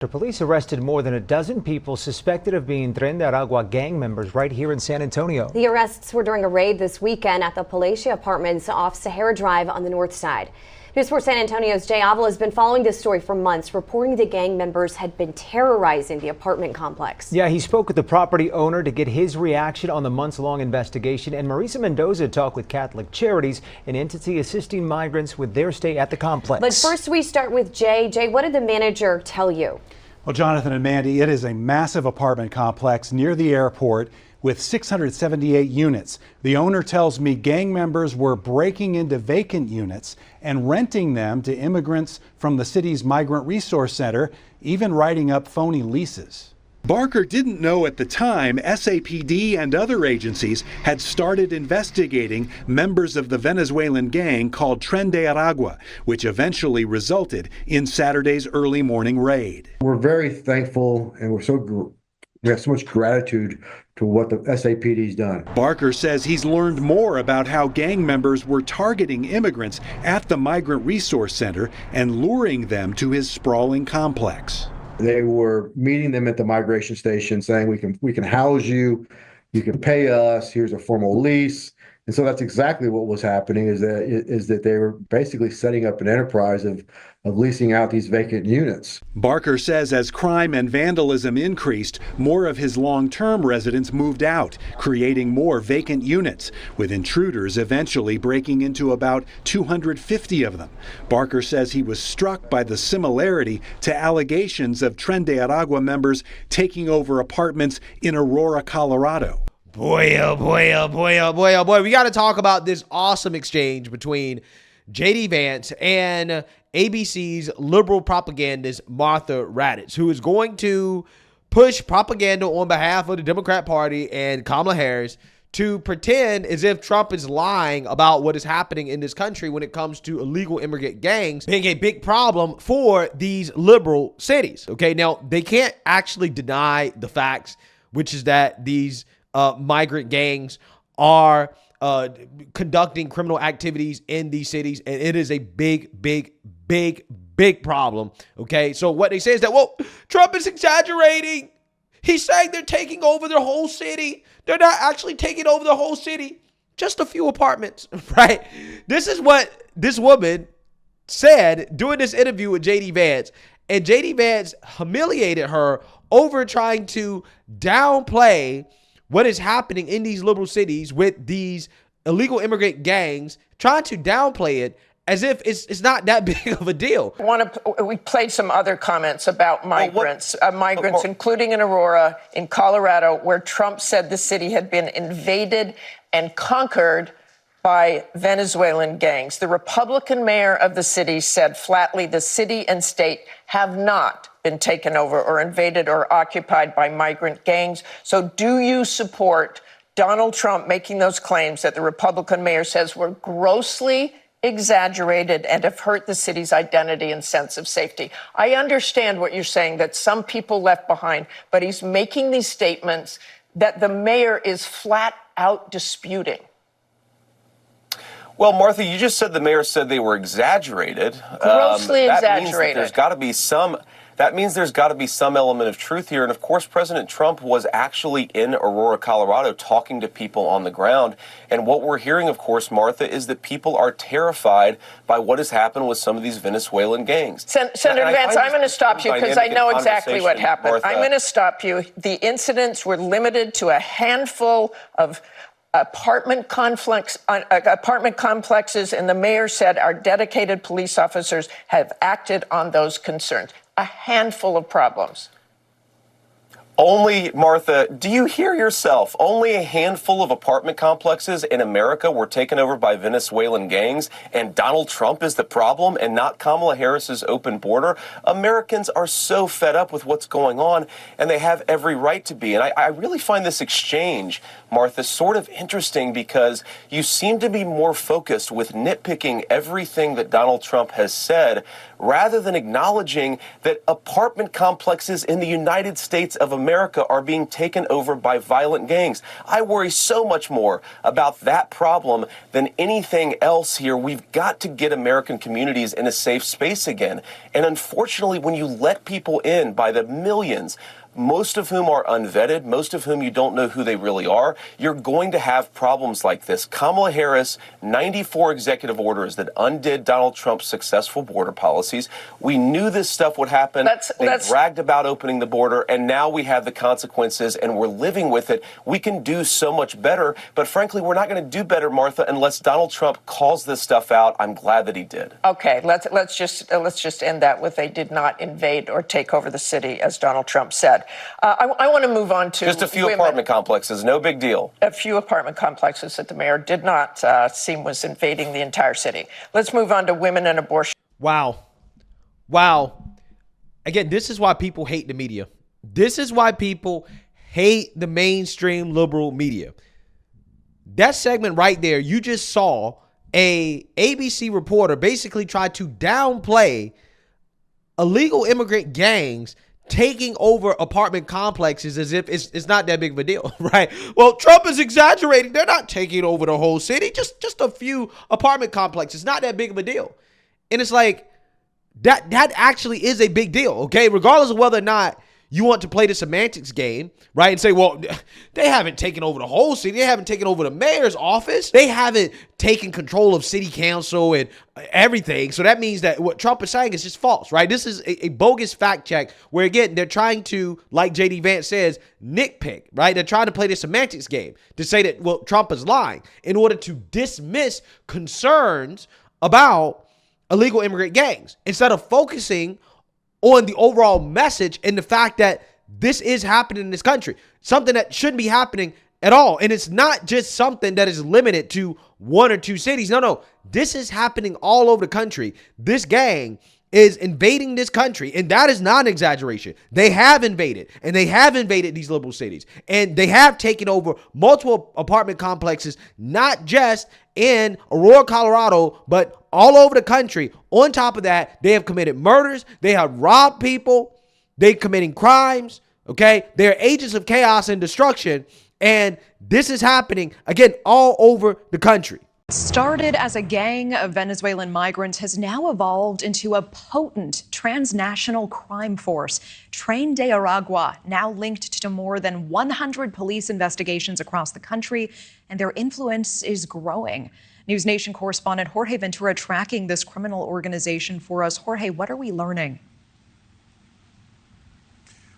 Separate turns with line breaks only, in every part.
The police arrested more than a dozen people suspected of being Tren de Aragua gang members right here in San Antonio.
The arrests were during a raid this weekend at the Palacia Apartments off Sahara Drive on the north side. News 4 San Antonio's Jay Avila has been following this story for months, reporting the gang members had been terrorizing the apartment complex.
Yeah, he spoke with the property owner to get his reaction on the months-long investigation, and Marisa Mendoza talked with Catholic Charities, an entity assisting migrants with their stay at the complex.
But first we start with Jay. Jay, what did the manager tell you?
Well, Jonathan and Mandy, it is a massive apartment complex near the airport with 678 units. The owner tells me gang members were breaking into vacant units and renting them to immigrants from the city's Migrant Resource Center, even writing up phony leases. Barker didn't know at the time SAPD and other agencies had started investigating members of the Venezuelan gang called Tren de Aragua, which eventually resulted in Saturday's early morning raid.
We're very thankful, and we have so much gratitude to what the SAPD's done.
Barker says he's learned more about how gang members were targeting immigrants at the Migrant Resource Center and luring them to his sprawling complex.
They were meeting them at the migration station saying, we can house you, you can pay us, here's a formal lease. And so that's exactly what was happening, is that they were basically setting up an enterprise of leasing out these vacant units.
Barker says as crime and vandalism increased, more of his long-term residents moved out, creating more vacant units, with intruders eventually breaking into about 250 of them. Barker says he was struck by the similarity to allegations of Tren de Aragua members taking over apartments in Aurora, Colorado.
Boy, oh boy, oh boy, oh boy, oh boy. We got to talk about this awesome exchange between JD Vance and ABC's liberal propagandist Martha Raddatz, who is going to push propaganda on behalf of the Democrat Party and Kamala Harris to pretend as if Trump is lying about what is happening in this country when it comes to illegal immigrant gangs being a big problem for these liberal cities. Okay, now they can't actually deny the facts, which is that these migrant gangs are conducting criminal activities in these cities, and it is a big problem. Okay, so what they say is that, well, Trump is exaggerating. He's saying they're taking over their whole city. They're not actually taking over the whole city, just a few apartments, right? This is what this woman said during this interview with JD Vance, and JD Vance humiliated her over trying to downplay what is happening in these liberal cities with these illegal immigrant gangs, trying to downplay it as if it's not that big of a deal.
We played some other comments about migrants, including in Aurora, in Colorado, where Trump said the city had been invaded and conquered by Venezuelan gangs. The Republican mayor of the city said flatly the city and state have not been taken over or invaded or occupied by migrant gangs. So do you support Donald Trump making those claims that the Republican mayor says were grossly exaggerated and have hurt the city's identity and sense of safety? I understand what you're saying, that some people left behind, but he's making these statements that the mayor is flat out disputing.
Well, Martha, you just said the mayor said they were exaggerated.
Grossly exaggerated.
That means there's got to be some element of truth here. And of course, President Trump was actually in Aurora, Colorado, talking to people on the ground. And what we're hearing, of course, Martha, is that people are terrified by what has happened with some of these Venezuelan gangs.
Senator Vance, I'm going to stop you because I know exactly what happened.
Martha.
I'm going to stop you. The incidents were limited to a handful of apartment complexes, and the mayor said our dedicated police officers have acted on those concerns. A handful of problems.
Only, Martha, do you hear yourself? Only a handful of apartment complexes in America were taken over by Venezuelan gangs, and Donald Trump is the problem and not Kamala Harris's open border. Americans are so fed up with what's going on, and they have every right to be. And I really find this exchange, Martha, sort of interesting because you seem to be more focused with nitpicking everything that Donald Trump has said rather than acknowledging that apartment complexes in the United States of America America are being taken over by violent gangs. I worry so much more about that problem than anything else here. We've got to get American communities in a safe space again. And unfortunately, when you let people in by the millions, most of whom are unvetted, most of whom you don't know who they really are, you're going to have problems like this. Kamala Harris, 94 executive orders that undid Donald Trump's successful border policies. We knew this stuff would happen. They bragged about opening the border, and now we have the consequences, and we're living with it. We can do so much better, but frankly, we're not going to do better, Martha, unless Donald Trump calls this stuff out. I'm glad that he did.
Okay, let's just end that with they did not invade or take over the city, as Donald Trump said. I want to move on to
just a few apartment complexes, no big deal.
A few apartment complexes that the mayor did not seem was invading the entire city. Let's move on to women and abortion.
Wow. Again, this is why people hate the media. This is why people hate the mainstream liberal media. That segment right there, you just saw a ABC reporter basically try to downplay illegal immigrant gangs taking over apartment complexes as if it's not that big of a deal, right? Well, Trump is exaggerating. They're not taking over the whole city, just a few apartment complexes. Not that big of a deal. And it's like, that actually is a big deal, okay? Regardless of whether or not you want to play the semantics game, right? And say, well, they haven't taken over the whole city. They haven't taken over the mayor's office. They haven't taken control of city council and everything. So that means that what Trump is saying is just false, right? This is a bogus fact check where, again, they're trying to, like JD Vance says, nitpick, right? They're trying to play the semantics game to say that, well, Trump is lying in order to dismiss concerns about illegal immigrant gangs instead of focusing on the overall message and the fact that this is happening in this country, something that shouldn't be happening at all. And it's not just something that is limited to one or two cities. No, this is happening all over the country. This gang is invading this country, and that is not an exaggeration. They have invaded, and they have invaded these liberal cities, and they have taken over multiple apartment complexes, not just in Aurora, Colorado, but all over the country. On top of that, they have committed murders, they have robbed people, they're committing crimes, okay? They're agents of chaos and destruction, and this is happening, again, all over the country.
Started as a gang of Venezuelan migrants has now evolved into a potent transnational crime force. Tren de Aragua, now linked to more than 100 police investigations across the country, and their influence is growing. News Nation correspondent Jorge Ventura tracking this criminal organization for us. Jorge, what are we learning?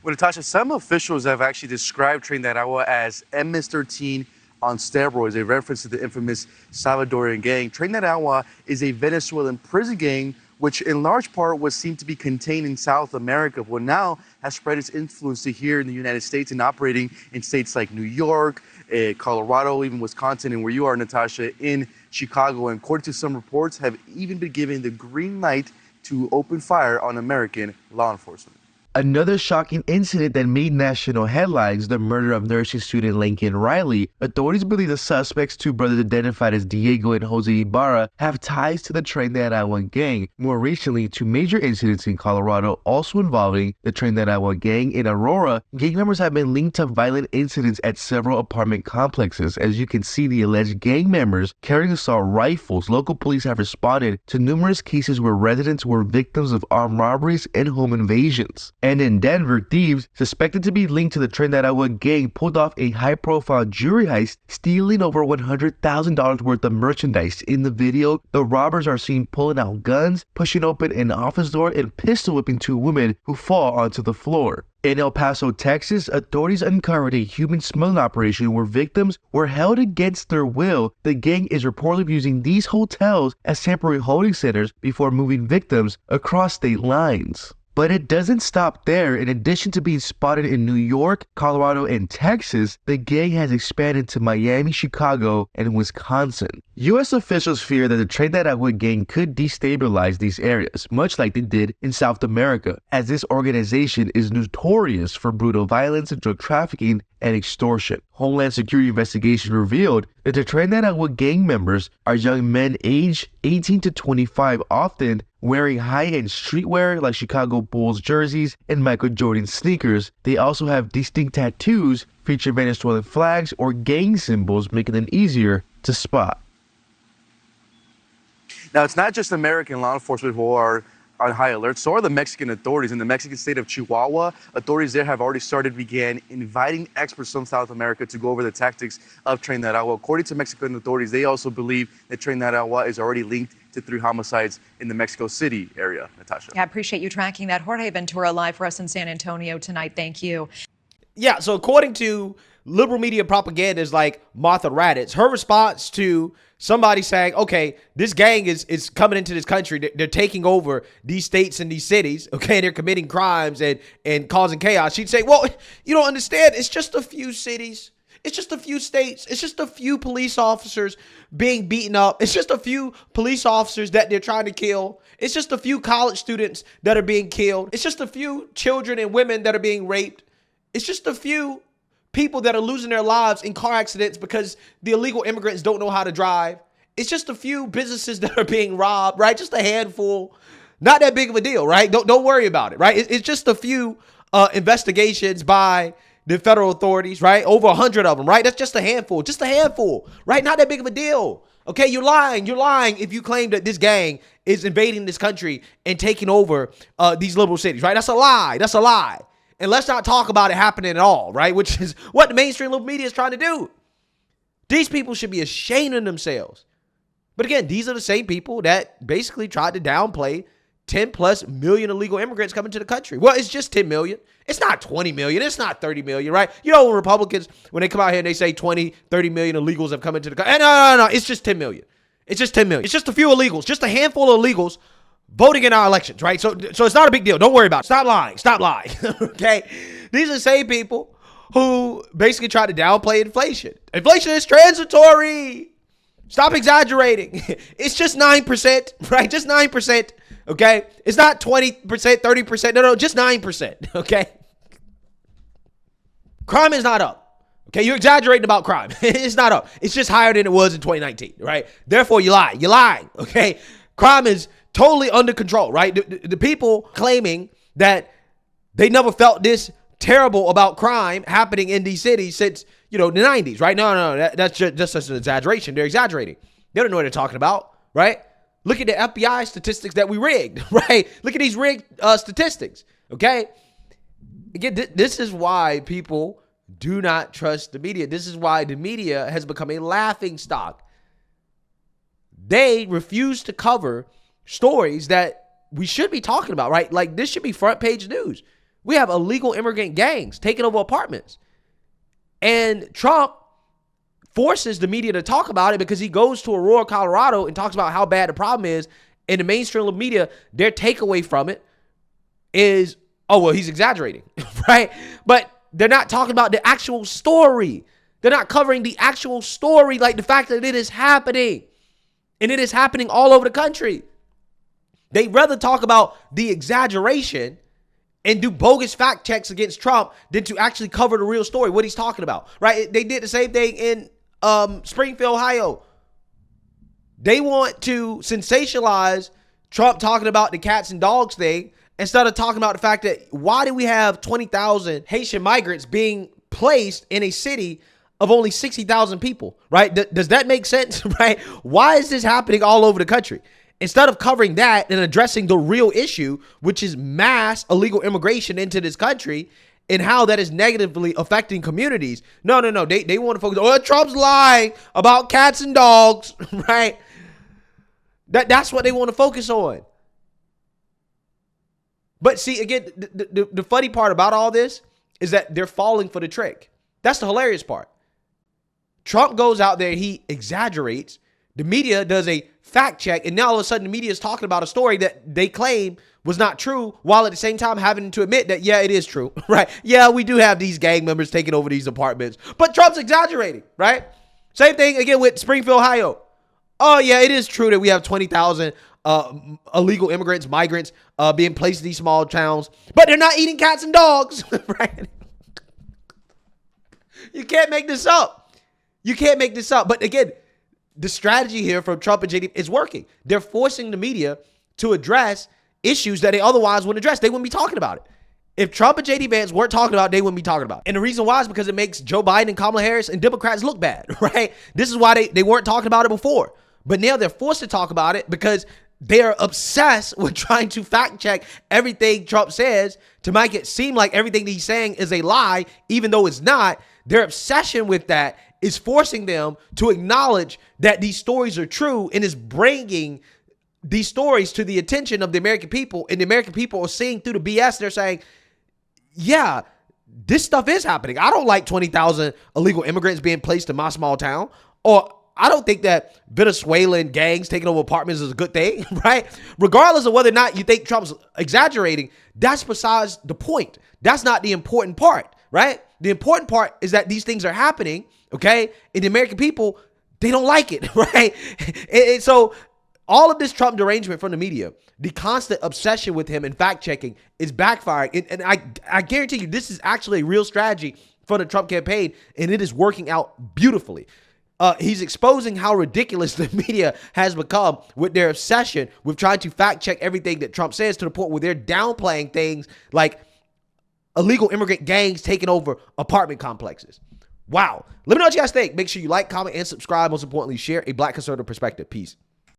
Well, Natasha, some officials have actually described Tren de Aragua as MS-13 on steroids, a reference to the infamous Salvadorian gang. Tren de Aragua is a Venezuelan prison gang, which in large part was seen to be contained in South America, but now has spread its influence to here in the United States and operating in states like New York, Colorado, even Wisconsin, and where you are, Natasha, in Chicago. And according to some reports, have even been given the green light to open fire on American law enforcement.
Another shocking incident that made national headlines, the murder of nursing student Lincoln Riley. Authorities believe the suspects, two brothers identified as Diego and Jose Ibarra, have ties to the Tren de Aragua gang. More recently, two major incidents in Colorado also involving the Tren de Aragua gang in Aurora. Gang members have been linked to violent incidents at several apartment complexes. As you can see, the alleged gang members carrying assault rifles. Local police have responded to numerous cases where residents were victims of armed robberies and home invasions. And in Denver, thieves suspected to be linked to the Tren de Aragua gang pulled off a high-profile jewelry heist, stealing over $100,000 worth of merchandise. In the video, the robbers are seen pulling out guns, pushing open an office door, and pistol whipping two women who fall onto the floor. In El Paso, Texas, authorities uncovered a human smuggling operation where victims were held against their will. The gang is reportedly using these hotels as temporary holding centers before moving victims across state lines. But it doesn't stop there. In addition to being spotted in New York, Colorado, and Texas, the gang has expanded to Miami, Chicago, and Wisconsin. U.S. officials fear that the Tren de Aragua gang could destabilize these areas, much like they did in South America, as this organization is notorious for brutal violence, drug trafficking, and extortion. Homeland Security investigation revealed that the Tren de Aragua gang members are young men aged 18 to 25, often wearing high-end streetwear like Chicago Bulls jerseys and Michael Jordan sneakers. They also have distinct tattoos featuring Venezuelan flags or gang symbols, making them easier to spot.
Now, it's not just American law enforcement who are on high alert, so are the Mexican authorities. In the Mexican state of Chihuahua, authorities there have already began inviting experts from South America to go over the tactics of Tren de Aragua. According to Mexican authorities, they also believe that Tren de Aragua is already linked to 3 homicides in the Mexico City area. Natasha.
Yeah, I appreciate you tracking that. Jorge Ventura live for us in San Antonio tonight. Thank you.
Yeah, so according to liberal media propagandists like Martha Raddatz, her response to somebody saying, okay, this gang is coming into this country, they're taking over these states and these cities, okay, they're committing crimes and causing chaos. She'd say, well, you don't understand, it's just a few cities. It's just a few states. It's just a few police officers being beaten up. It's just a few police officers that they're trying to kill. It's just a few college students that are being killed. It's just a few children and women that are being raped. It's just a few people that are losing their lives in car accidents because the illegal immigrants don't know how to drive. It's just a few businesses that are being robbed, right? Just a handful. Not that big of a deal, right? Don't worry about it, right? It's just a few investigations by the federal authorities, right? Over 100 of them, right? That's just a handful, right? Not that big of a deal. Okay, you're lying if you claim that this gang is invading this country and taking over these liberal cities, right? That's a lie. And let's not talk about it happening at all, right? Which is what the mainstream liberal media is trying to do. These people should be ashamed of themselves. But again, these are the same people that basically tried to downplay 10 plus million illegal immigrants coming to the country. Well, it's just 10 million. It's not 20 million. It's not 30 million, right? You know, when Republicans, when they come out here and they say 20, 30 million illegals have come into the country. No. It's just 10 million. It's just 10 million. It's just a few illegals, just a handful of illegals voting in our elections, right? So it's not a big deal. Don't worry about it. Stop lying. Okay? These are the same people who basically try to downplay inflation. Inflation is transitory. Stop exaggerating. It's just 9%, right? Just 9%, okay? It's not 20%, 30%. No, just 9%, okay? Crime is not up, okay? You're exaggerating about crime. It's not up. It's just higher than it was in 2019, right? Therefore, you lie. You're lying, okay? Crime is totally under control, right? The people claiming that they never felt this terrible about crime happening in these cities since, the 90s, right? No, that's just an exaggeration. They're exaggerating. They don't know what they're talking about, right? Look at the FBI statistics that we rigged, right? Look at these rigged statistics, okay? Again, this is why people do not trust the media. This is why the media has become a laughing stock. They refuse to cover stories that we should be talking about, right? Like, this should be front page news. We have illegal immigrant gangs taking over apartments. And Trump forces the media to talk about it because he goes to Aurora, Colorado and talks about how bad the problem is. And the mainstream media, their takeaway from it is, oh, well, he's exaggerating, right? But they're not talking about the actual story. They're not covering the actual story, like the fact that it is happening. And it is happening all over the country. They'd rather talk about the exaggeration and do bogus fact checks against Trump than to actually cover the real story, what he's talking about, right? They did the same thing in Springfield, Ohio. They want to sensationalize Trump talking about the cats and dogs thing instead of talking about the fact that why do we have 20,000 Haitian migrants being placed in a city of only 60,000 people, right? Does that make sense, right? Why is this happening all over the country? Instead of covering that and addressing the real issue, which is mass illegal immigration into this country and how that is negatively affecting communities. No. They want to focus on, Trump's lying about cats and dogs, right? That's what they want to focus on. But see, again, the funny part about all this is that they're falling for the trick. That's the hilarious part. Trump goes out there, he exaggerates. The media does a fact check, and now all of a sudden the media is talking about a story that they claim was not true, while at the same time having to admit that, yeah, it is true, right? Yeah, we do have these gang members taking over these apartments, but Trump's exaggerating, right? Same thing again with Springfield, Ohio. Oh, yeah, it is true that we have 20,000 illegal immigrants, migrants being placed in these small towns, but they're not eating cats and dogs, right? You can't make this up. You can't make this up. But again, the strategy here from Trump and JD is working. They're forcing the media to address issues that they otherwise wouldn't address. They wouldn't be talking about it. If Trump and JD Vance weren't talking about it, they wouldn't be talking about it. And the reason why is because it makes Joe Biden and Kamala Harris and Democrats look bad, right? This is why they weren't talking about it before. But now they're forced to talk about it because they're obsessed with trying to fact check everything Trump says to make it seem like everything he's saying is a lie, even though it's not. Their obsession with that is forcing them to acknowledge that these stories are true and is bringing these stories to the attention of the American people. And the American people are seeing through the BS. They're saying, yeah, this stuff is happening. I don't like 20,000 illegal immigrants being placed in my small town. Or I don't think that Venezuelan gangs taking over apartments is a good thing, right? Regardless of whether or not you think Trump's exaggerating, that's besides the point. That's not the important part, right? The important part is that these things are happening, okay? And the American people, they don't like it, right? And so all of this Trump derangement from the media, the constant obsession with him and fact-checking is backfiring. And I guarantee you this is actually a real strategy for the Trump campaign, and it is working out beautifully. He's exposing how ridiculous the media has become with their obsession with trying to fact-check everything that Trump says, to the point where they're downplaying things like illegal immigrant gangs taking over apartment complexes. Wow. Let me know what you guys think. Make sure you like, comment, and subscribe. Most importantly, share a Black conservative perspective. Peace.